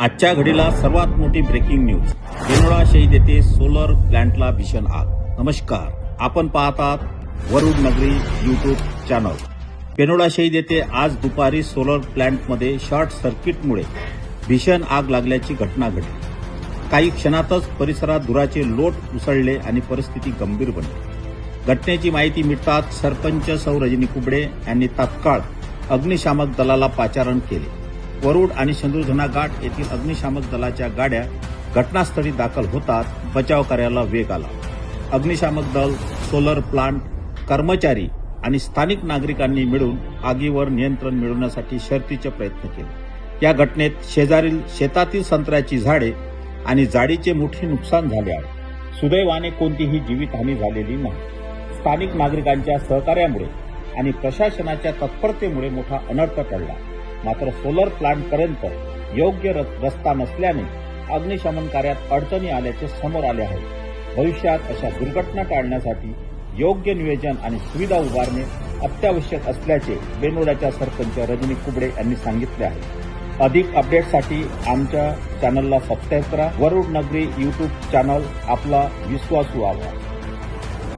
आजच्या घडीला सर्वात मोठी ब्रेकिंग न्यूज. बेनोडा शहीद येथे सोलर प्लांटला भीषण आग. नमस्कार, आपण पाहतात वरुड नगरी यूट्यूब चॅनल. बेनोडा शहीद येथे आज दुपारी सोलर प्लांटमध्ये शॉर्ट सर्किटमुळे भीषण आग लागल्याची घटना घडली. काही क्षणातच परिसरात धुराचे लोट उसळले आणि परिस्थिती गंभीर बनली. घटनेची माहिती मिळताच सरपंच सौ रजनी कुबडे यांनी तात्काळ अग्निशामक दलाला पाचारण केले. वरुड आणि शंदूरधना घाट येथील अग्निशामक दलाच्या गाड्या घटनास्थळी दाखल होतात बचाव कार्याला वेग आला. अग्निशामक दल, सोलर प्लांट कर्मचारी आणि स्थानिक नागरिकांनी मिळून आगीवर नियंत्रण मिळवण्यासाठी शर्थीचे प्रयत्न केले. या घटनेत शेजारील शेतातील संत्र्याची झाडे आणि जाडीचे मोठे नुकसान झाले आहे. सुदैवाने कोणतीही जीवितहानी झालेली नाही. स्थानिक नागरिकांच्या सहकार्यामुळे आणि प्रशासनाच्या तत्परतेमुळे मोठा अनर्थ टळला. मात्र सोलर प्लांटपर्यंत योग्य रस्ता नसल्याने अग्निशमन कार्यात अडचणी आल्याचे समोर आले आहे. भविष्यात अशा दुर्घटना टाळण्यासाठी योग्य नियोजन आणि सुविधा उभारणे अत्यावश्यक असल्याचे बेनोड्याच्या सरपंच रजनी कुबडे यांनी सांगितले आहे. अधिक अपडेटसाठी आमच्या चॅनलला सबस्क्राईब करा. वरुड नगरी यूट्यूब चॅनल आपला विश्वासू आवाज.